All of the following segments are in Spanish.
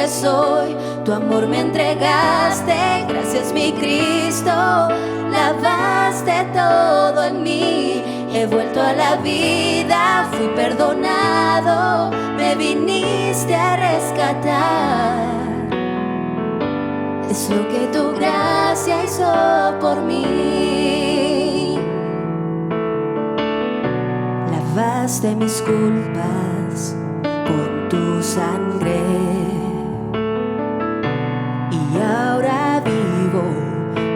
libre soy. Tu amor me entregaste, gracias mi Cristo. Lavaste todo en mí, he vuelto a la vida, fui perdonado, me viniste a rescatar. Es lo que tu gracia hizo por mí. Lavaste mis culpas con tu sangre y ahora vivo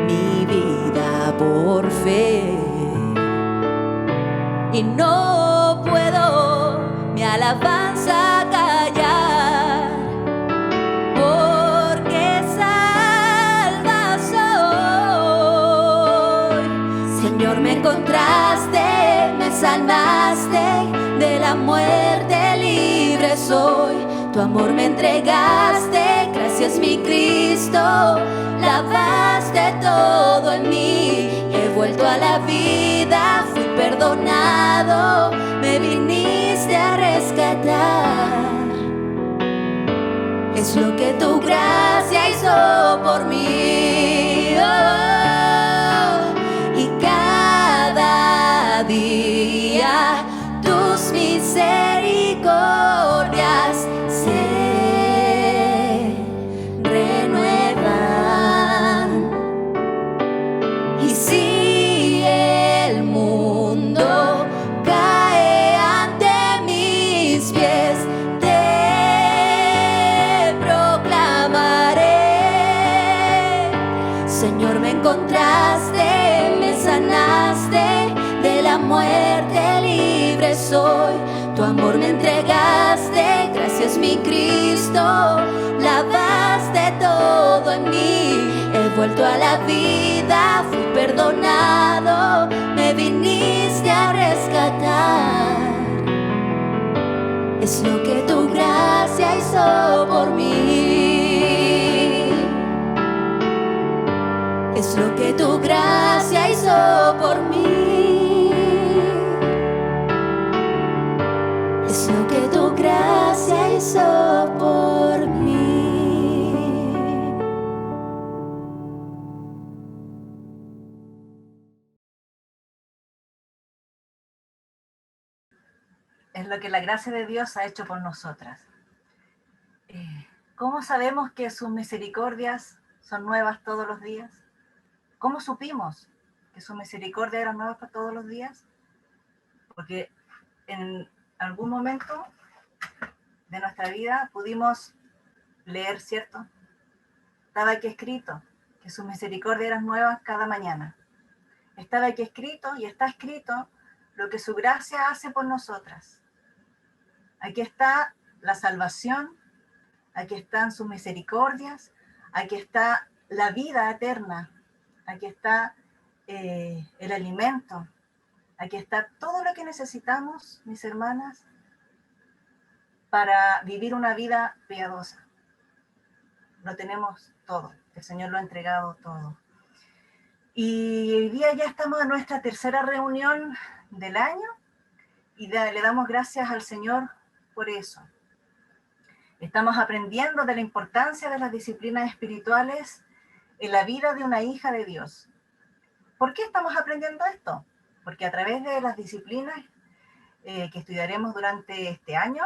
mi vida por fe. Y no puedo mi alabanza callar, porque salva soy. Señor, me encontraste, me sanaste, de la muerte libre soy. Tu amor me entregaste, gracias mi Cristo. Lavaste todo en mí, he vuelto a la vida, fui perdonado, me viniste a rescatar. Es lo que tu gracia hizo por mí. Oh, y cada día tus misericordias se renuevan. Y si el mundo cae ante mis pies, te proclamaré. Señor, me encontraste, me sanaste, de la muerte libre soy. Tu amor me entregaste, gracias mi Cristo. Lavaste todo en mí, he vuelto a la vida, fui perdonado, me viniste a rescatar. Es lo que tu gracia hizo por mí. Es lo que tu gracia hizo por mí. Es lo que tu gracia hizo por mí. Es lo que la gracia de Dios ha hecho por nosotras. ¿Cómo sabemos que sus misericordias son nuevas todos los días? ¿Cómo supimos que sus misericordias eran nuevas todos los días? Porque en algún momento de nuestra vida pudimos leer, ¿cierto? Estaba aquí escrito que sus misericordias eran nuevas cada mañana. Estaba aquí escrito y está escrito lo que su gracia hace por nosotras. Aquí está la salvación, aquí están sus misericordias, aquí está la vida eterna, aquí está el alimento, aquí está todo lo que necesitamos, mis hermanas, para vivir una vida piadosa. Lo tenemos todo, el Señor lo ha entregado todo. Y hoy día ya estamos en nuestra tercera reunión del año y le damos gracias al Señor por eso. Estamos aprendiendo de la importancia de las disciplinas espirituales en la vida de una hija de Dios. ¿Por qué estamos aprendiendo esto? Porque a través de las disciplinas que estudiaremos durante este año,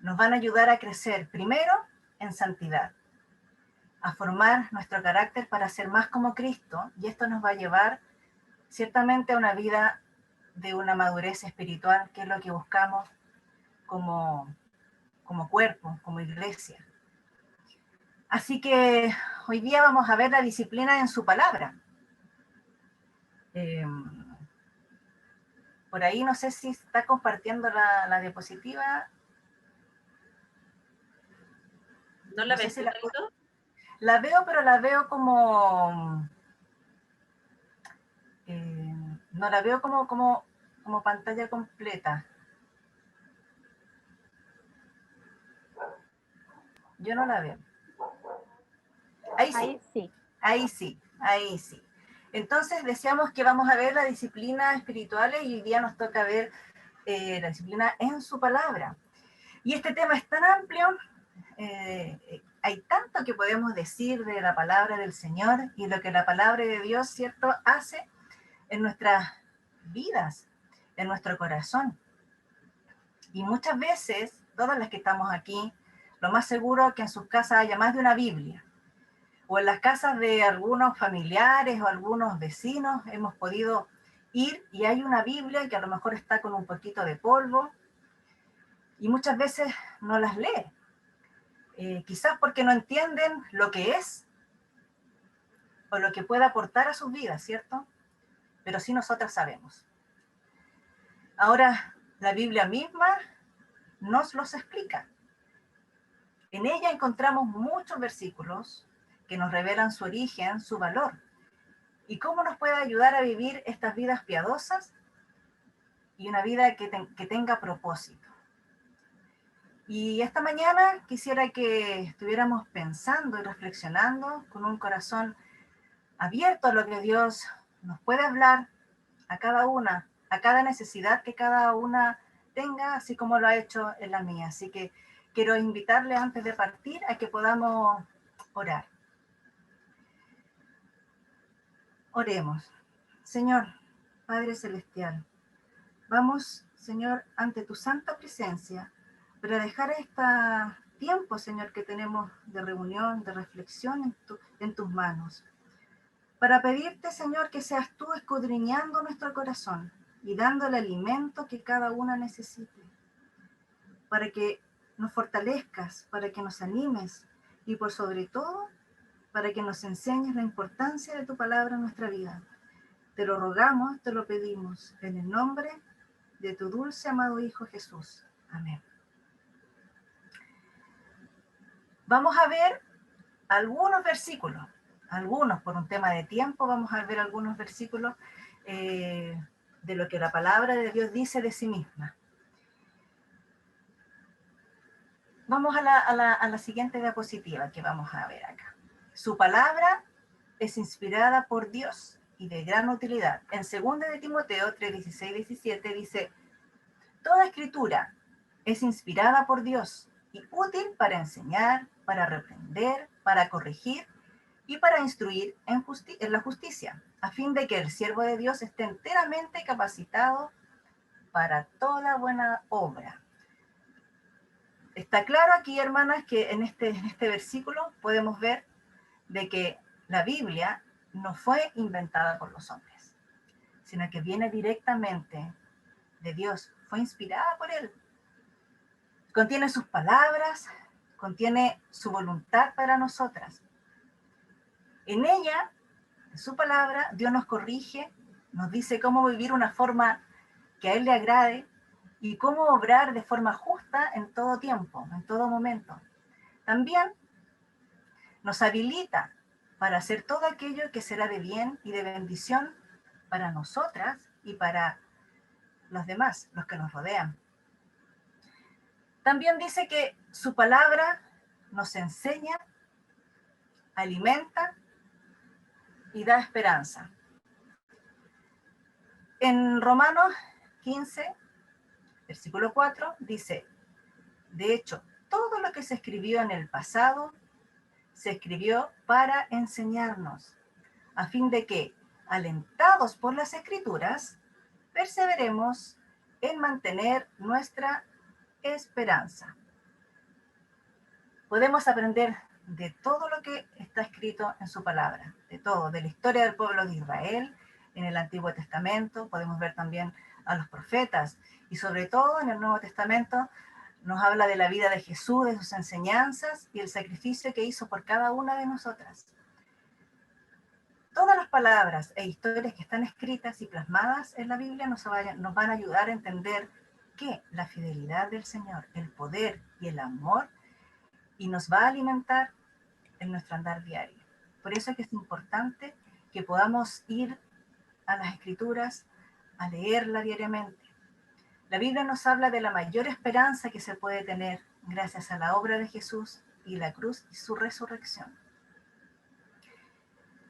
nos van a ayudar a crecer primero en santidad, a formar nuestro carácter para ser más como Cristo, y esto nos va a llevar ciertamente a una vida de una madurez espiritual, que es lo que buscamos como cuerpo, como iglesia. Así que hoy día vamos a ver la disciplina en su palabra. Por ahí no sé si está compartiendo la diapositiva. ¿No la ves, si la veo, pero la veo como... no la veo como pantalla completa. Yo no la veo. Ahí sí. Ahí sí. Ahí sí, ahí sí. Entonces decíamos que vamos a ver la disciplina espirituales y hoy día nos toca ver la disciplina en su palabra. Y este tema es tan amplio, hay tanto que podemos decir de la palabra del Señor y lo que la palabra de Dios, ¿cierto?, hace en nuestras vidas, en nuestro corazón. Y muchas veces, todas las que estamos aquí, lo más seguro es que en sus casas haya más de una Biblia. O en las casas de algunos familiares o algunos vecinos hemos podido ir y hay una Biblia que a lo mejor está con un poquito de polvo y muchas veces no las lee. Quizás porque no entienden lo que es o lo que puede aportar a sus vidas, ¿cierto? Pero sí nosotras sabemos. Ahora, la Biblia misma nos los explica. En ella encontramos muchos versículos que nos revelan su origen, su valor, y cómo nos puede ayudar a vivir estas vidas piadosas y una vida que tenga propósito. Y esta mañana quisiera que estuviéramos pensando y reflexionando con un corazón abierto a lo que Dios nos puede hablar a cada una, a cada necesidad que cada una tenga, así como lo ha hecho en la mía. Así que quiero invitarle antes de partir a que podamos orar. Oremos. Señor, Padre Celestial, vamos, Señor, ante tu santa presencia para dejar este tiempo, Señor, que tenemos de reunión, de reflexión en tus manos. Para pedirte, Señor, que seas tú escudriñando nuestro corazón y dando el alimento que cada una necesite. Para que nos fortalezcas, para que nos animes y por sobre todo, para que nos enseñes la importancia de tu palabra en nuestra vida. Te lo rogamos, te lo pedimos, en el nombre de tu dulce, amado Hijo Jesús. Amén. Vamos a ver algunos versículos, algunos por un tema de tiempo, vamos a ver algunos versículos de lo que la palabra de Dios dice de sí misma. Vamos a la siguiente diapositiva que vamos a ver acá. Su palabra es inspirada por Dios y de gran utilidad. En 2 de Timoteo 3, 16, 17 dice: toda escritura es inspirada por Dios y útil para enseñar, para reprender, para corregir y para instruir en la justicia, a fin de que el siervo de Dios esté enteramente capacitado para toda buena obra. Está claro aquí, hermanas, que en este versículo podemos ver de que la Biblia no fue inventada por los hombres, sino que viene directamente de Dios, fue inspirada por Él. Contiene sus palabras, contiene su voluntad para nosotras. En ella, en su palabra, Dios nos corrige, nos dice cómo vivir una forma que a Él le agrade y cómo obrar de forma justa en todo tiempo, en todo momento. También nos habilita para hacer todo aquello que será de bien y de bendición para nosotras y para los demás, los que nos rodean. También dice que su palabra nos enseña, alimenta y da esperanza. En Romanos 15, versículo 4, dice: de hecho, todo lo que se escribió en el pasado se escribió para enseñarnos, a fin de que, alentados por las Escrituras, perseveremos en mantener nuestra esperanza. Podemos aprender de todo lo que está escrito en su palabra, de todo, de la historia del pueblo de Israel en el Antiguo Testamento. Podemos ver también a los profetas y sobre todo en el Nuevo Testamento nos habla de la vida de Jesús, de sus enseñanzas y el sacrificio que hizo por cada una de nosotras. Todas las palabras e historias que están escritas y plasmadas en la Biblia nos van a ayudar a entender que la fidelidad del Señor, el poder y el amor, y nos va a alimentar en nuestro andar diario. Por eso es que es importante que podamos ir a las Escrituras, a leerla diariamente. La Biblia nos habla de la mayor esperanza que se puede tener gracias a la obra de Jesús y la cruz y su resurrección.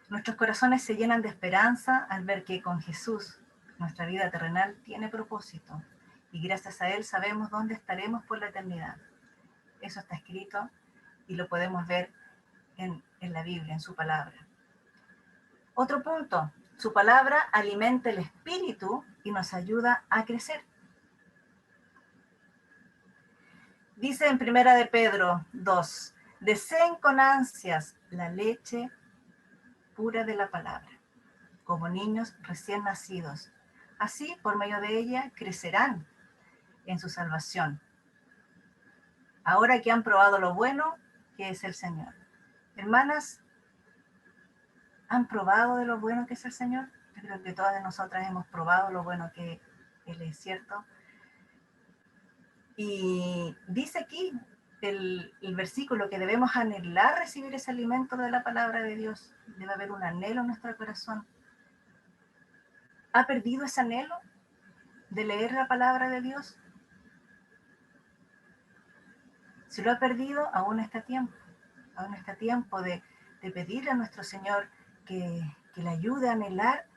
Nuestros corazones se llenan de esperanza al ver que con Jesús nuestra vida terrenal tiene propósito y gracias a Él sabemos dónde estaremos por la eternidad. Eso está escrito y lo podemos ver en la Biblia, en su palabra. Otro punto, su palabra alimenta el espíritu y nos ayuda a crecer. Dice en 1 de Pedro 2, deseen con ansias la leche pura de la palabra, como niños recién nacidos. Así, por medio de ella, crecerán en su salvación. Ahora que han probado lo bueno que es el Señor. Hermanas, ¿han probado de lo bueno que es el Señor? Yo creo que todas de nosotras hemos probado lo bueno que Él es, ¿cierto? Y dice aquí el versículo que debemos anhelar recibir ese alimento de la palabra de Dios. Debe haber un anhelo en nuestro corazón. ¿Ha perdido ese anhelo de leer la palabra de Dios? Si lo ha perdido, aún está tiempo. Aún está tiempo de pedirle a nuestro Señor que le ayude a anhelar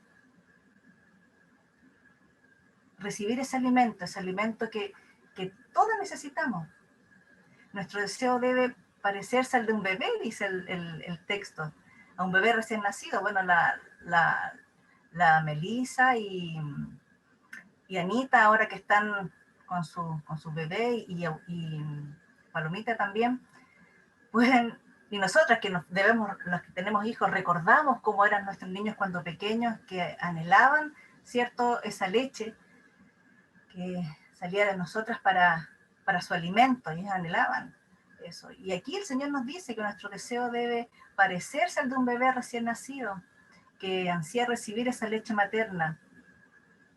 recibir ese alimento que todos necesitamos. Nuestro deseo debe parecerse al de un bebé, dice el texto, a un bebé recién nacido. Bueno, la Melissa y Anita, ahora que están con su bebé, y Palomita también, pueden, y nosotras que los que tenemos hijos, recordamos cómo eran nuestros niños cuando pequeños, que anhelaban, ¿cierto?, esa leche que salía de nosotras para su alimento, y ellos anhelaban eso. Y aquí el Señor nos dice que nuestro deseo debe parecerse al de un bebé recién nacido, que ansía recibir esa leche materna,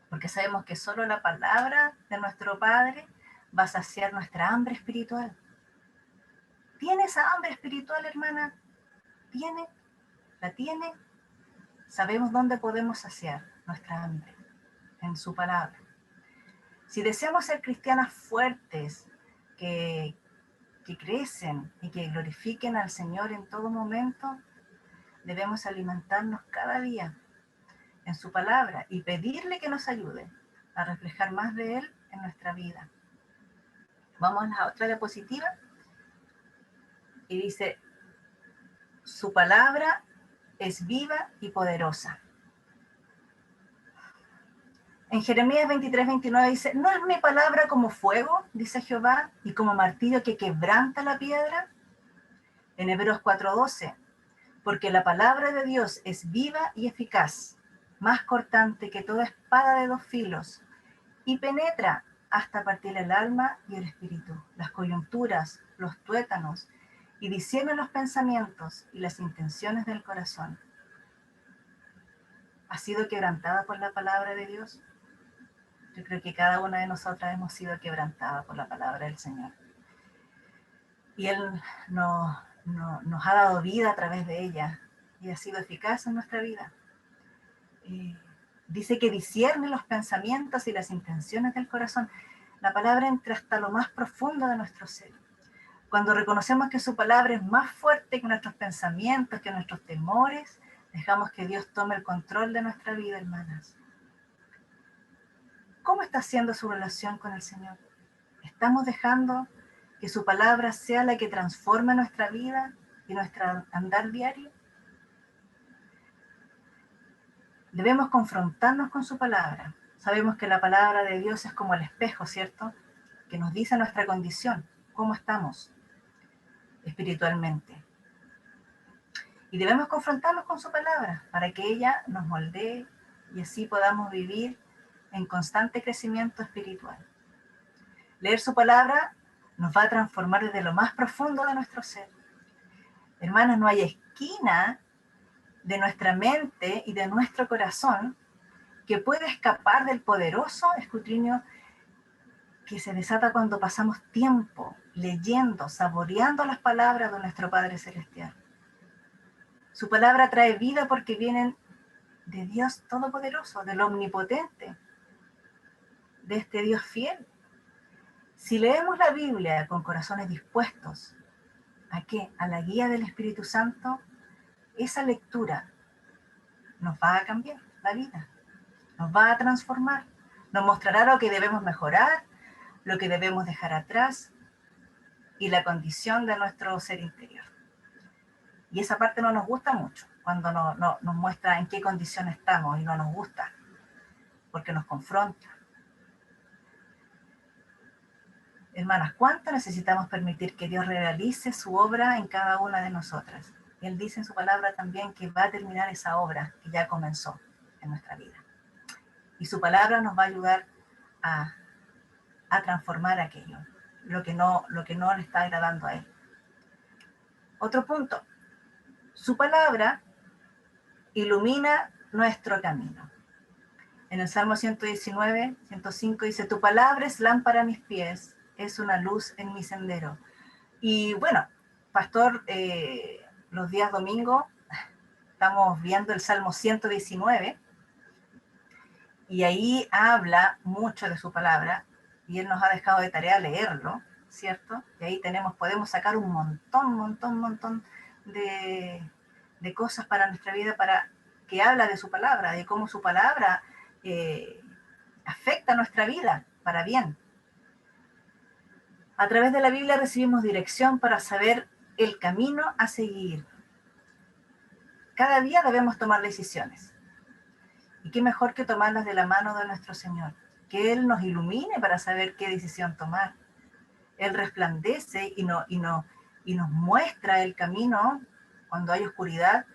porque sabemos que solo la palabra de nuestro Padre va a saciar nuestra hambre espiritual. ¿Tiene esa hambre espiritual, hermana? ¿Tiene? ¿La tiene? Sabemos dónde podemos saciar nuestra hambre, en su palabra. Si deseamos ser cristianas fuertes, que crecen y que glorifiquen al Señor en todo momento, debemos alimentarnos cada día en su palabra y pedirle que nos ayude a reflejar más de Él en nuestra vida. Vamos a la otra diapositiva. Y dice, su palabra es viva y poderosa. En Jeremías 23:29 dice, ¿no es mi palabra como fuego, dice Jehová, y como martillo que quebranta la piedra? En Hebreos 4:12, porque la palabra de Dios es viva y eficaz, más cortante que toda espada de dos filos, y penetra hasta partir el alma y el espíritu, las coyunturas, los tuétanos, y discierne los pensamientos y las intenciones del corazón. ¿Ha sido quebrantada por la palabra de Dios? Yo creo que cada una de nosotras hemos sido quebrantada por la palabra del Señor. Y Él nos ha dado vida a través de ella y ha sido eficaz en nuestra vida. Dice que discierne los pensamientos y las intenciones del corazón. La palabra entra hasta lo más profundo de nuestro ser. Cuando reconocemos que su palabra es más fuerte que nuestros pensamientos, que nuestros temores, dejamos que Dios tome el control de nuestra vida, hermanas. ¿Cómo está siendo su relación con el Señor? ¿Estamos dejando que su palabra sea la que transforme nuestra vida y nuestro andar diario? Debemos confrontarnos con su palabra. Sabemos que la palabra de Dios es como el espejo, ¿cierto?, que nos dice nuestra condición, cómo estamos espiritualmente. Y debemos confrontarnos con su palabra para que ella nos moldee y así podamos vivir en constante crecimiento espiritual. Leer su palabra nos va a transformar desde lo más profundo de nuestro ser. Hermanos, no hay esquina de nuestra mente y de nuestro corazón que pueda escapar del poderoso escrutinio que se desata cuando pasamos tiempo leyendo, saboreando las palabras de nuestro Padre Celestial. Su palabra trae vida porque vienen de Dios Todopoderoso, del Omnipotente, de este Dios fiel. Si leemos la Biblia con corazones dispuestos, ¿a qué? A la guía del Espíritu Santo, esa lectura nos va a cambiar la vida, nos va a transformar, nos mostrará lo que debemos mejorar, lo que debemos dejar atrás, y la condición de nuestro ser interior. Y esa parte no nos gusta mucho, cuando nos muestra en qué condición estamos y no nos gusta, porque nos confronta. Hermanas, ¿cuánto necesitamos permitir que Dios realice su obra en cada una de nosotras? Él dice en su palabra también que va a terminar esa obra que ya comenzó en nuestra vida. Y su palabra nos va a ayudar a transformar aquello, lo que no le está agradando a Él. Otro punto, su palabra ilumina nuestro camino. En el Salmo 119, 105 dice, tu palabra es lámpara a mis pies, es una luz en mi sendero. Y bueno, pastor, los días domingos estamos viendo el Salmo 119 y ahí habla mucho de su palabra y él nos ha dejado de tarea leerlo, ¿cierto? Y ahí podemos sacar un montón de cosas para nuestra vida, que habla de su palabra, de cómo su palabra afecta nuestra vida para bien. A través de la Biblia recibimos dirección para saber el camino a seguir. Cada día debemos tomar decisiones. Y qué mejor que tomarlas de la mano de nuestro Señor. Que Él nos ilumine para saber qué decisión tomar. Él resplandece y nos muestra el camino cuando hay oscuridad.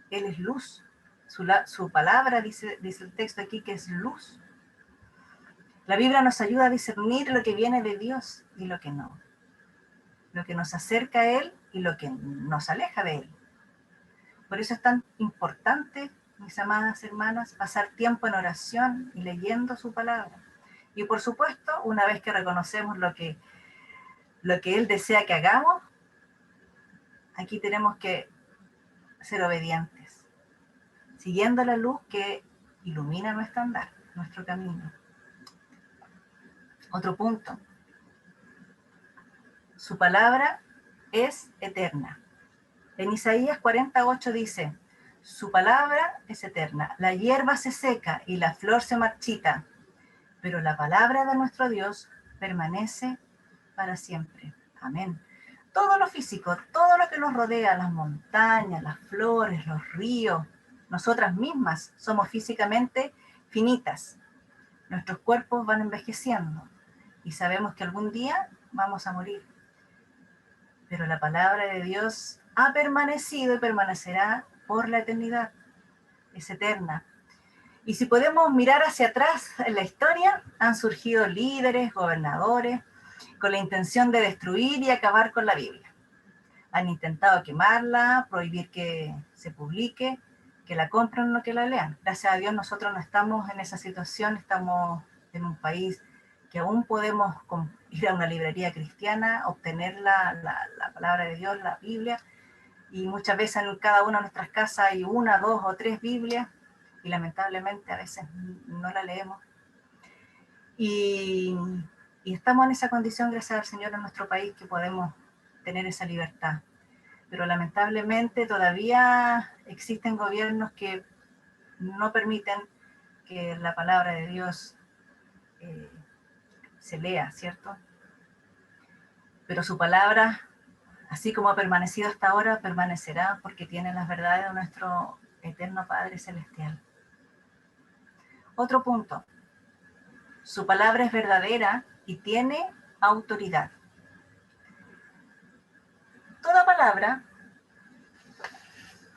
Él es luz. Su palabra dice el texto aquí que es luz. La Biblia nos ayuda a discernir lo que viene de Dios y lo que no. Lo que nos acerca a Él y lo que nos aleja de Él. Por eso es tan importante, mis amadas hermanas, pasar tiempo en oración y leyendo su palabra. Y por supuesto, una vez que reconocemos lo que Él desea que hagamos, aquí tenemos que ser obedientes, siguiendo la luz que ilumina nuestro andar, nuestro camino. Otro punto. Su palabra es eterna. En Isaías 48 dice, su palabra es eterna, la hierba se seca y la flor se marchita, pero la palabra de nuestro Dios permanece para siempre. Amén. Todo lo físico, todo lo que nos rodea, las montañas, las flores, los ríos, nosotras mismas somos físicamente finitas. Nuestros cuerpos van envejeciendo y sabemos que algún día vamos a morir. Pero la palabra de Dios ha permanecido y permanecerá por la eternidad. Es eterna. Y si podemos mirar hacia atrás en la historia, han surgido líderes, gobernadores, con la intención de destruir y acabar con la Biblia. Han intentado quemarla, prohibir que se publique, que la compren o que la lean. Gracias a Dios nosotros no estamos en esa situación, estamos en un país que aún podemos ir a una librería cristiana, obtener la palabra de Dios, la Biblia, y muchas veces en cada una de nuestras casas hay 1, 2 o 3 Biblias, y lamentablemente a veces no la leemos. Y estamos en esa condición, gracias al Señor, en nuestro país, que podemos tener esa libertad. Pero lamentablemente todavía existen gobiernos que no permiten que la palabra de Dios se lea, ¿cierto? Pero su palabra, así como ha permanecido hasta ahora, permanecerá porque tiene las verdades de nuestro eterno Padre Celestial. Otro punto. Su palabra es verdadera y tiene autoridad. Toda palabra,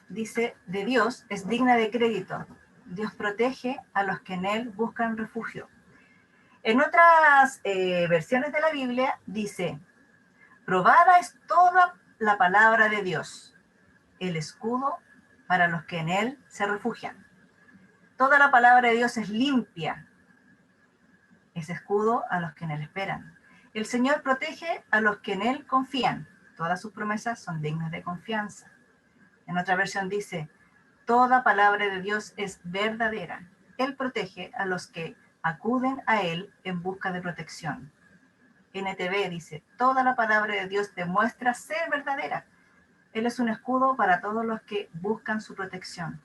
dice, de Dios es digna de crédito. Dios protege a los que en Él buscan refugio. En otras versiones de la Biblia dice, probada es toda la palabra de Dios, el escudo para los que en Él se refugian. Toda la palabra de Dios es limpia, es escudo a los que en Él esperan. El Señor protege a los que en Él confían. Todas sus promesas son dignas de confianza. En otra versión dice, toda palabra de Dios es verdadera. Él protege a los que acuden a Él en busca de protección. NTV dice, toda la palabra de Dios demuestra ser verdadera. Él es un escudo para todos los que buscan su protección.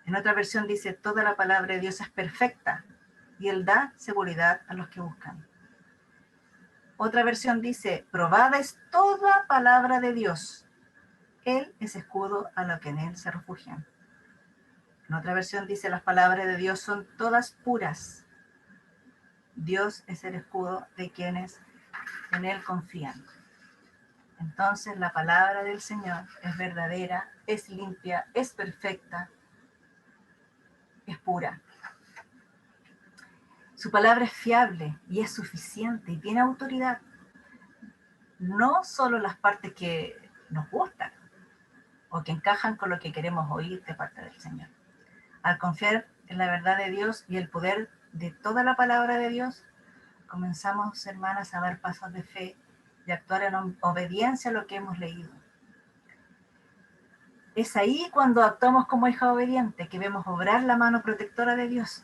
En otra versión dice, toda la palabra de Dios es perfecta y Él da seguridad a los que buscan. Otra versión dice, probada es toda palabra de Dios. Él es escudo a los que en él se refugian. En otra versión dice, las palabras de Dios son todas puras. Dios es el escudo de quienes en él confían. Entonces la palabra del Señor es verdadera, es limpia, es perfecta, es pura. Su palabra es fiable y es suficiente y tiene autoridad. No solo las partes que nos gustan o que encajan con lo que queremos oír de parte del Señor. Al confiar en la verdad de Dios y el poder de toda la palabra de Dios, comenzamos, hermanas, a dar pasos de fe y actuar en obediencia a lo que hemos leído. Es ahí cuando actuamos como hija obediente, que vemos obrar la mano protectora de Dios,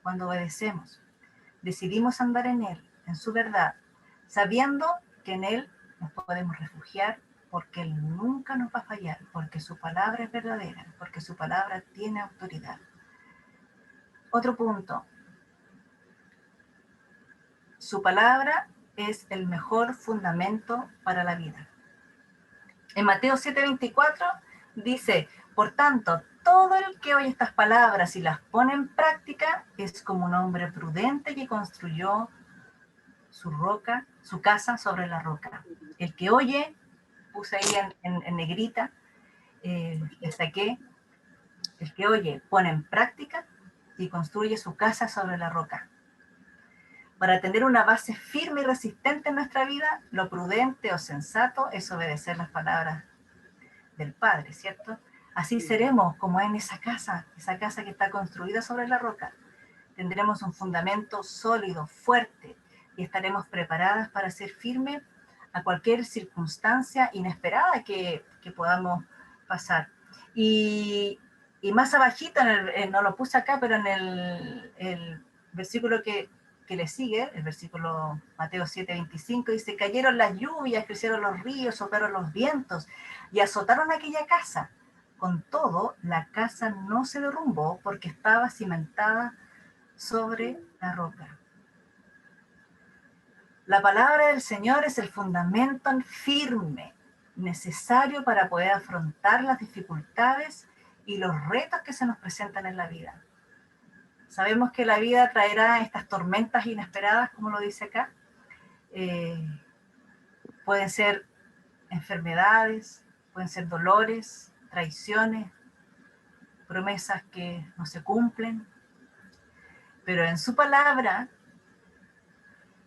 cuando obedecemos. Decidimos andar en Él, en su verdad, sabiendo que en Él nos podemos refugiar, porque Él nunca nos va a fallar, porque su palabra es verdadera, porque su palabra tiene autoridad. Otro punto. Su palabra es el mejor fundamento para la vida. En Mateo 7:24 dice, por tanto, todo el que oye estas palabras y las pone en práctica es como un hombre prudente que construyó su casa sobre la roca. El que oye, puse ahí en negrita, le saqué, el que oye pone en práctica y construye su casa sobre la roca. Para tener una base firme y resistente en nuestra vida, lo prudente o sensato es obedecer las palabras del Padre, ¿cierto? Así seremos como en esa casa que está construida sobre la roca. Tendremos un fundamento sólido, fuerte, y estaremos preparadas para ser firmes a cualquier circunstancia inesperada que podamos pasar. Y más abajito, no lo puse acá, pero en el versículo que le sigue, el versículo Mateo 7:25, dice, cayeron las lluvias, crecieron los ríos, soplaron los vientos y azotaron aquella casa. Con todo, la casa no se derrumbó porque estaba cimentada sobre la roca. La palabra del Señor es el fundamento firme necesario para poder afrontar las dificultades y los retos que se nos presentan en la vida. Sabemos que la vida traerá estas tormentas inesperadas, como lo dice acá. Pueden ser enfermedades, pueden ser dolores, traiciones, promesas que no se cumplen. Pero en su palabra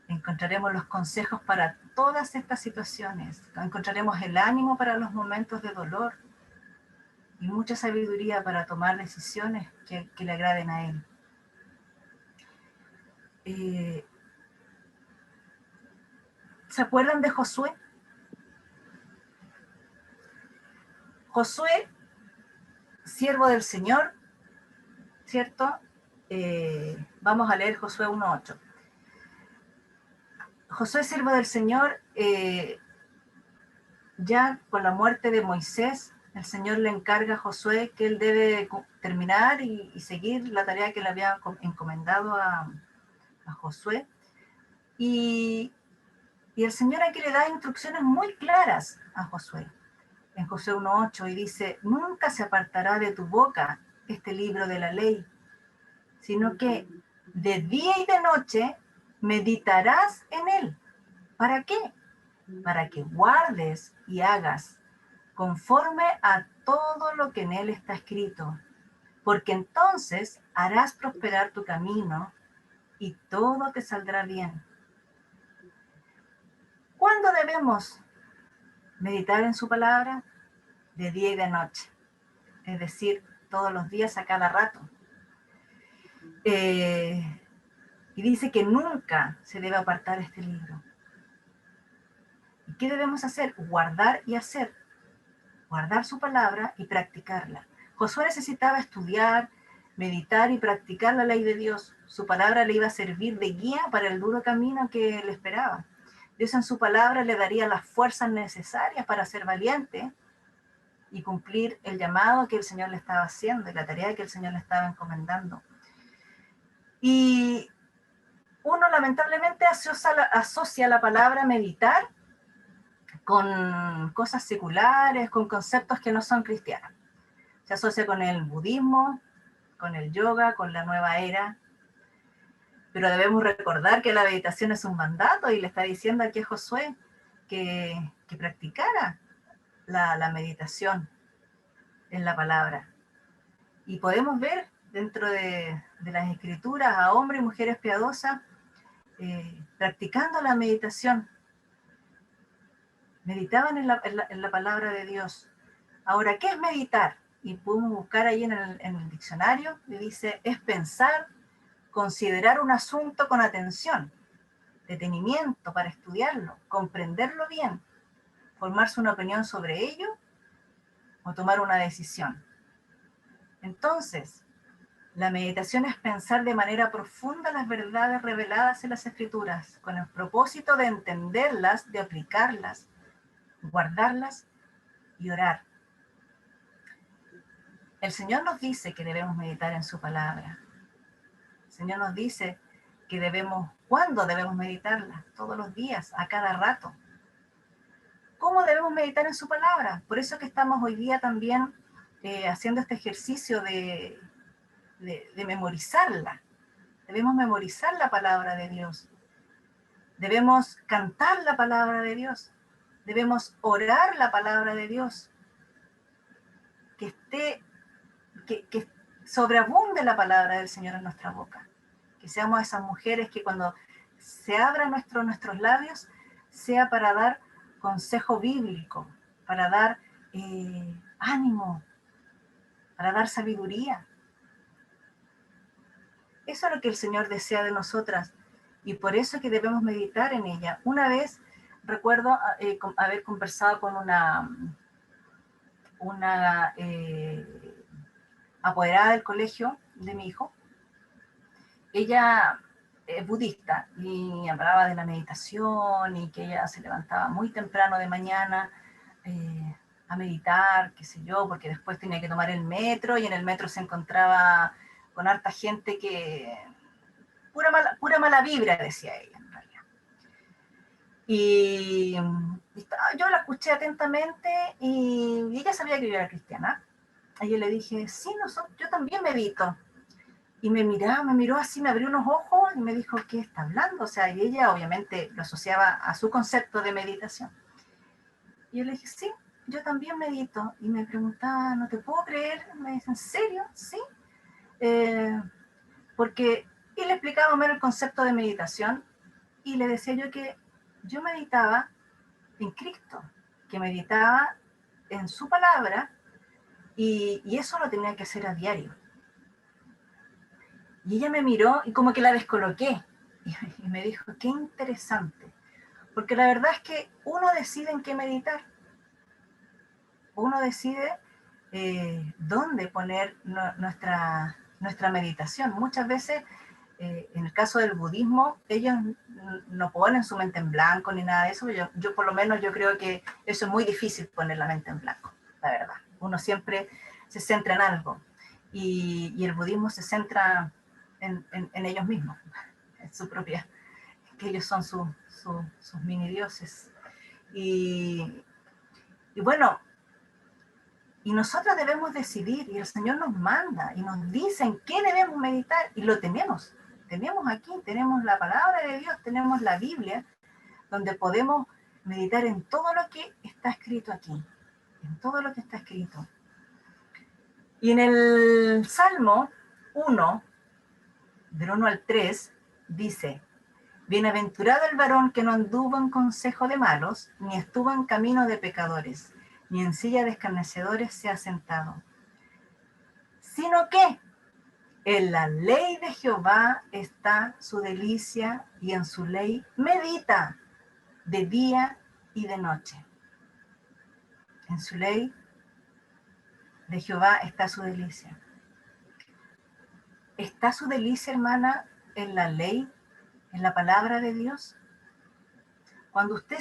encontraremos los consejos para todas estas situaciones. Encontraremos el ánimo para los momentos de dolor y mucha sabiduría para tomar decisiones que le agraden a Él. ¿Se acuerdan de Josué? Josué, siervo del Señor, ¿cierto? Vamos a leer Josué 1:8. Josué, siervo del Señor, ya con la muerte de Moisés, el Señor le encarga a Josué que él debe terminar y seguir la tarea que le había encomendado a Josué. Y el Señor aquí le da instrucciones muy claras a Josué. En Josué 1:8 y dice, nunca se apartará de tu boca este libro de la ley, sino que de día y de noche meditarás en él. ¿Para qué? Para que guardes y hagas conforme a todo lo que en él está escrito, porque entonces harás prosperar tu camino y todo te saldrá bien. ¿Cuándo debemos meditar en su palabra? De día y de noche, es decir, todos los días a cada rato. Y dice que nunca se debe apartar este libro. ¿Y qué debemos hacer? Guardar y hacer. Guardar su palabra y practicarla. Josué necesitaba estudiar, meditar y practicar la ley de Dios. Su palabra le iba a servir de guía para el duro camino que le esperaba. Dios en su palabra le daría las fuerzas necesarias para ser valiente y cumplir el llamado que el Señor le estaba haciendo y la tarea que el Señor le estaba encomendando. Y uno lamentablemente asocia la palabra meditar con cosas seculares, con conceptos que no son cristianos. Se asocia con el budismo, con el yoga, con la nueva era, pero debemos recordar que la meditación es un mandato y le está diciendo aquí a Josué que practicara la meditación en la palabra. Y podemos ver dentro de las escrituras a hombres y mujeres piadosas practicando la meditación. Meditaban en la palabra de Dios. Ahora, ¿qué es meditar? Y podemos buscar ahí en el diccionario, y dice, es pensar, considerar un asunto con atención, detenimiento para estudiarlo, comprenderlo bien, formarse una opinión sobre ello o tomar una decisión. Entonces, la meditación es pensar de manera profunda las verdades reveladas en las Escrituras, con el propósito de entenderlas, de aplicarlas, guardarlas y orar. El Señor nos dice que debemos meditar en su palabra. El Señor nos dice que ¿cuándo debemos meditarla? Todos los días, a cada rato. ¿Cómo debemos meditar en su palabra? Por eso que estamos hoy día también haciendo este ejercicio de memorizarla. Debemos memorizar la palabra de Dios. Debemos cantar la palabra de Dios. Debemos orar la palabra de Dios. Que sobreabunde la palabra del Señor en nuestra boca. Que seamos esas mujeres que cuando se abran nuestros labios, sea para dar consejo bíblico, para dar ánimo, para dar sabiduría. Eso es lo que el Señor desea de nosotras y por eso es que debemos meditar en ella. Una vez recuerdo haber conversado con una apoderada del colegio de mi hijo. Ella es budista y hablaba de la meditación y que ella se levantaba muy temprano de mañana a meditar, qué sé yo, porque después tenía que tomar el metro y en el metro se encontraba con harta gente que pura mala vibra, decía ella en realidad. Y yo la escuché atentamente y ella sabía que yo era cristiana. Y yo le dije, sí, yo también medito. Y me miró así, me abrió unos ojos y me dijo, ¿qué está hablando? O sea, y ella obviamente lo asociaba a su concepto de meditación. Y yo le dije, sí, yo también medito. Y me preguntaba, no te puedo creer. Me dice, ¿en serio? Sí. Y le explicaba más el concepto de meditación y le decía yo que yo meditaba en Cristo, que meditaba en su palabra y eso lo tenía que hacer a diario. Y ella me miró y como que la descoloqué y me dijo, qué interesante, porque la verdad es que uno decide en qué meditar, uno decide dónde poner nuestra meditación. Muchas veces, en el caso del budismo, ellos no ponen su mente en blanco ni nada de eso. Yo por lo menos yo creo que eso es muy difícil, poner la mente en blanco, la verdad. Uno siempre se centra en algo y el budismo se centra en ellos mismos, en su propia, que ellos son sus mini dioses. Y bueno, y nosotros debemos decidir, y el Señor nos manda, y nos dice en qué debemos meditar, y lo tenemos aquí, tenemos la palabra de Dios, tenemos la Biblia, donde podemos meditar en todo lo que está escrito aquí, en todo lo que está escrito. Y en el Salmo 1, del 1 al 3, dice, bienaventurado el varón que no anduvo en consejo de malos, ni estuvo en camino de pecadores, ni en silla de escarnecedores se ha sentado, sino que en la ley de Jehová está su delicia y en su ley medita de día y de noche. En su ley de Jehová está su delicia. ¿Está su delicia, hermana, en la ley, en la palabra de Dios? Cuando usted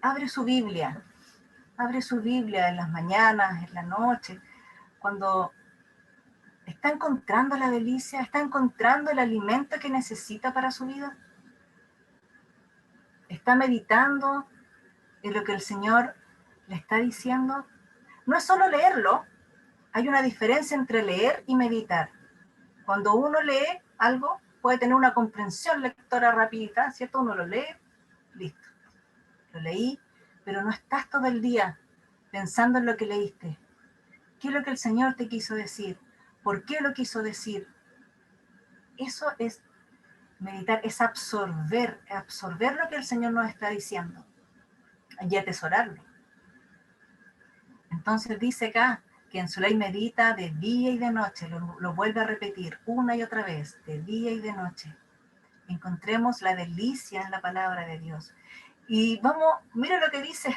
abre su Biblia en las mañanas, en la noche, cuando ¿Está encontrando la delicia? ¿Está encontrando el alimento que necesita para su vida? ¿Está meditando en lo que el Señor le está diciendo? No es solo leerlo, hay una diferencia entre leer y meditar. Cuando uno lee algo, puede tener una comprensión lectora rapidita, ¿cierto? Uno lo lee, listo. Lo leí, pero no estás todo el día pensando en lo que leíste. ¿Qué es lo que el Señor te quiso decir? ¿Por qué lo quiso decir? Eso es meditar, es absorber lo que el Señor nos está diciendo y atesorarlo. Entonces dice acá que en su ley medita de día y de noche, lo vuelve a repetir una y otra vez, de día y de noche. Encontremos la delicia en la palabra de Dios. Y vamos, mira lo que dice,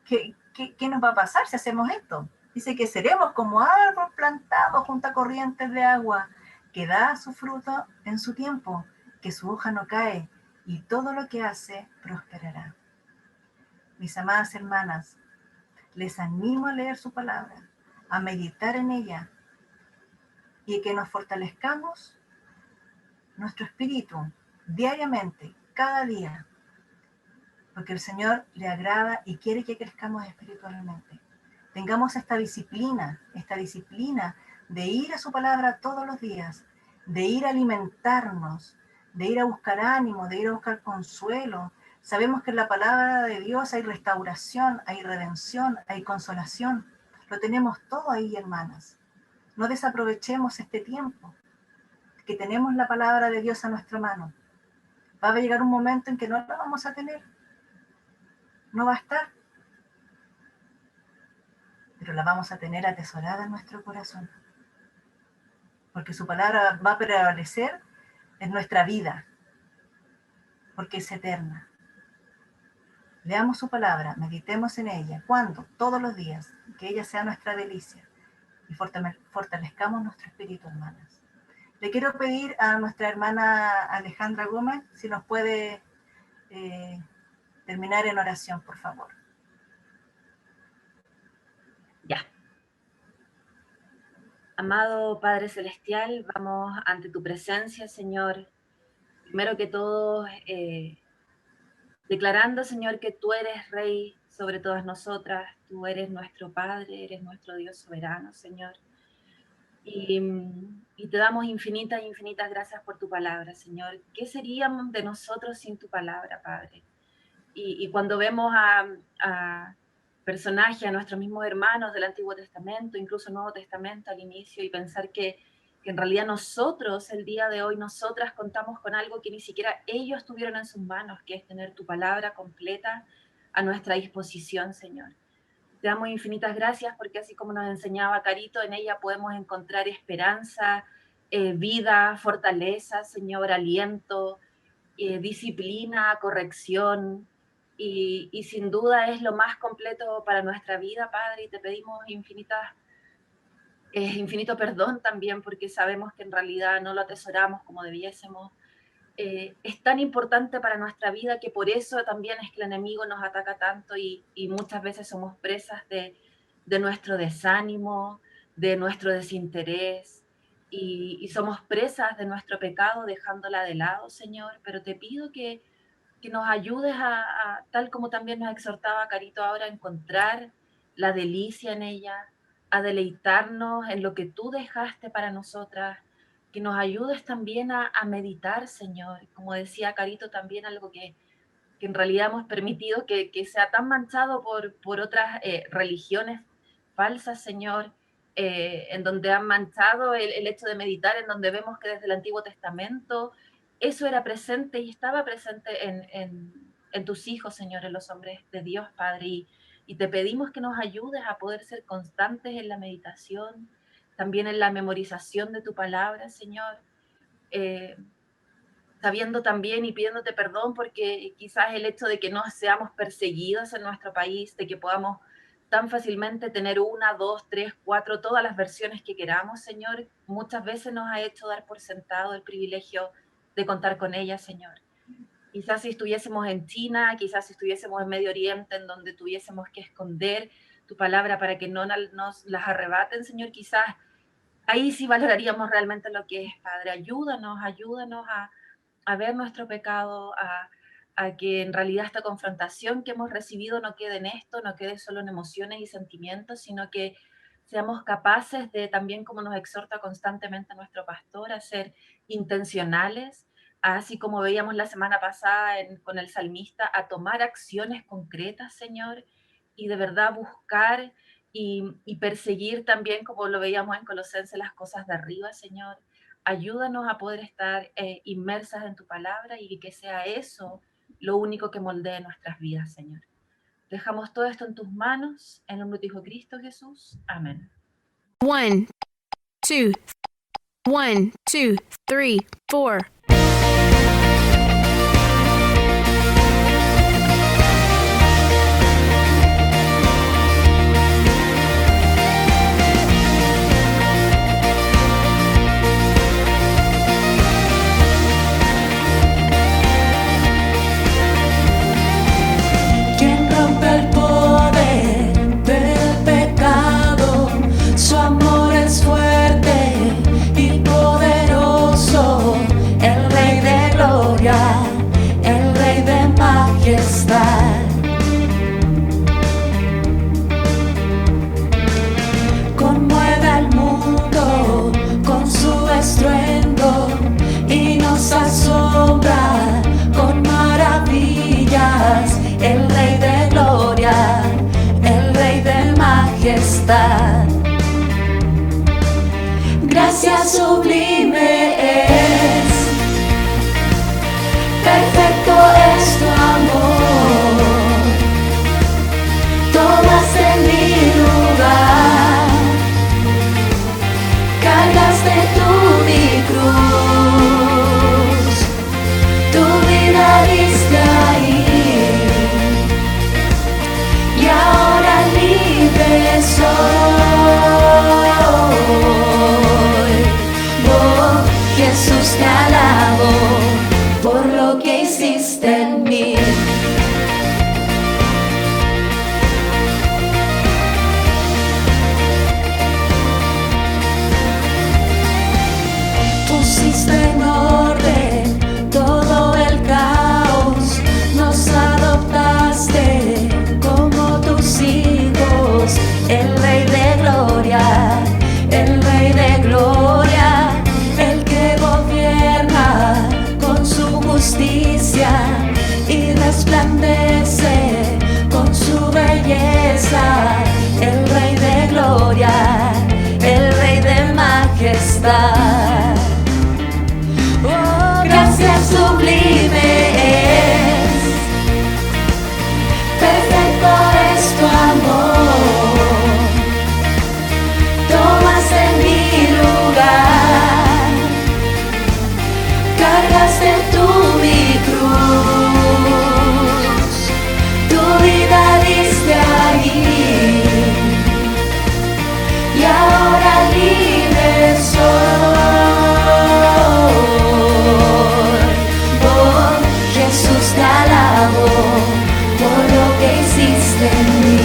¿qué nos va a pasar si hacemos esto? Dice que seremos como árbol plantado junto a corrientes de agua, que da su fruto en su tiempo, que su hoja no cae, y todo lo que hace prosperará. Mis amadas hermanas, les animo a leer su palabra, a meditar en ella, y que nos fortalezcamos nuestro espíritu diariamente, cada día, porque el Señor le agrada y quiere que crezcamos espiritualmente. Tengamos esta disciplina de ir a su palabra todos los días, de ir a alimentarnos, de ir a buscar ánimo, de ir a buscar consuelo. Sabemos que en la palabra de Dios hay restauración, hay redención, hay consolación. Lo tenemos todo ahí, hermanas. No desaprovechemos este tiempo, que tenemos la palabra de Dios a nuestra mano. Va a llegar un momento en que no la vamos a tener. No va a estar, pero la vamos a tener atesorada en nuestro corazón, porque su palabra va a prevalecer en nuestra vida, porque es eterna. Leamos su palabra, meditemos en ella. ¿Cuándo? Todos los días, que ella sea nuestra delicia, y fortalezcamos nuestro espíritu, hermanas. Le quiero pedir a nuestra hermana Alejandra Gómez si nos puede terminar en oración, por favor. Ya. Amado Padre Celestial, vamos ante tu presencia, Señor. Primero que todo, declarando, Señor, que tú eres Rey sobre todas nosotras. Tú eres nuestro Padre, eres nuestro Dios soberano, Señor. Y te damos infinitas gracias por tu palabra, Señor. ¿Qué seríamos de nosotros sin tu palabra, Padre? Y cuando vemos a personajes, a nuestros mismos hermanos del Antiguo Testamento, incluso Nuevo Testamento al inicio, y pensar que en realidad nosotros, el día de hoy, nosotras contamos con algo que ni siquiera ellos tuvieron en sus manos, que es tener tu palabra completa a nuestra disposición, Señor. Te damos infinitas gracias porque así como nos enseñaba Carito, en ella podemos encontrar esperanza, vida, fortaleza, Señor, aliento, disciplina, corrección, y sin duda es lo más completo para nuestra vida, Padre, y te pedimos infinito perdón también porque sabemos que en realidad no lo atesoramos como debiésemos. Es tan importante para nuestra vida que por eso también es que el enemigo nos ataca tanto y muchas veces somos presas de nuestro desánimo, de nuestro desinterés y somos presas de nuestro pecado dejándola de lado, Señor, pero te pido que nos ayudes tal como también nos exhortaba Carito ahora, a encontrar la delicia en ella, a deleitarnos en lo que tú dejaste para nosotras, que nos ayudes también a meditar, Señor. Como decía Carito, también algo que en realidad hemos permitido que sea tan manchado por otras religiones falsas, Señor, en donde han manchado el hecho de meditar, en donde vemos que desde el Antiguo Testamento eso era presente y estaba presente en tus hijos, Señor, en los hombres de Dios, Padre, y te pedimos que nos ayudes a poder ser constantes en la meditación, también en la memorización de tu palabra, Señor, sabiendo también y pidiéndote perdón porque quizás el hecho de que no seamos perseguidos en nuestro país, de que podamos tan fácilmente tener 1, 2, 3, 4, todas las versiones que queramos, Señor, muchas veces nos ha hecho dar por sentado el privilegio de contar con ella, Señor. Quizás si estuviésemos en China, quizás si estuviésemos en Medio Oriente, en donde tuviésemos que esconder tu palabra para que no nos las arrebaten, Señor, quizás ahí sí valoraríamos realmente lo que es, Padre. Ayúdanos a ver nuestro pecado, a que en realidad esta confrontación que hemos recibido no quede en esto, no quede solo en emociones y sentimientos, sino que seamos capaces de también, como nos exhorta constantemente nuestro pastor, a ser intencionales, así como veíamos la semana pasada con el salmista, a tomar acciones concretas, Señor, y de verdad buscar y perseguir también, como lo veíamos en Colosenses, las cosas de arriba, Señor. Ayúdanos a poder estar inmersas en tu palabra y que sea eso lo único que moldee nuestras vidas, Señor. Dejamos todo esto en tus manos, en el nombre de tu Hijo Cristo Jesús. Amén. 1, 2, 1, 2, 3, 4. Quien rompe el poder del pecado, su amor es fuerte y poderoso, el Rey de gloria, el Rey de majestad. Conmueve al mundo con su estruendo y nos asombra con maravillas, el Rey de gloria, el Rey de majestad. Gracia sublime es, perfecto es tu amor, tomaste mi lugar, cargaste tú mi cruz, tu vida diste ahí, y ahora libre soy. Oh, Jesús, te alabo por lo que hiciste en mí. Pusiste en orden todo el caos, nos adoptaste como tus hijos, el Rey de gloria, el Rey de gloria, el que gobierna con su justicia y resplandece con su belleza, el Rey de gloria, el Rey de majestad. Oh, gracia sublime es, perfecto es tu amor, tomaste mi lugar, cargaste tú mi cruz, tu vida diste ahí, y ahora libre soy. Oh, Jesús, te alabo por lo que hiciste en mí.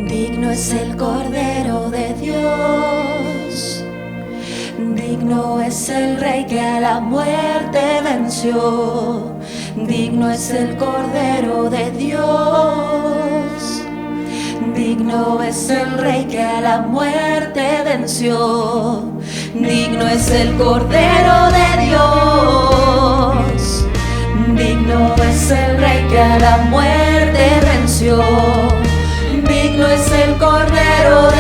Digno es el Cordero de Dios, digno es el Rey que a la muerte venció, digno es el Cordero de Dios, digno es el Rey que a la muerte venció, digno es el Cordero de Dios, digno es el Rey que a la muerte venció, digno es el Cordero de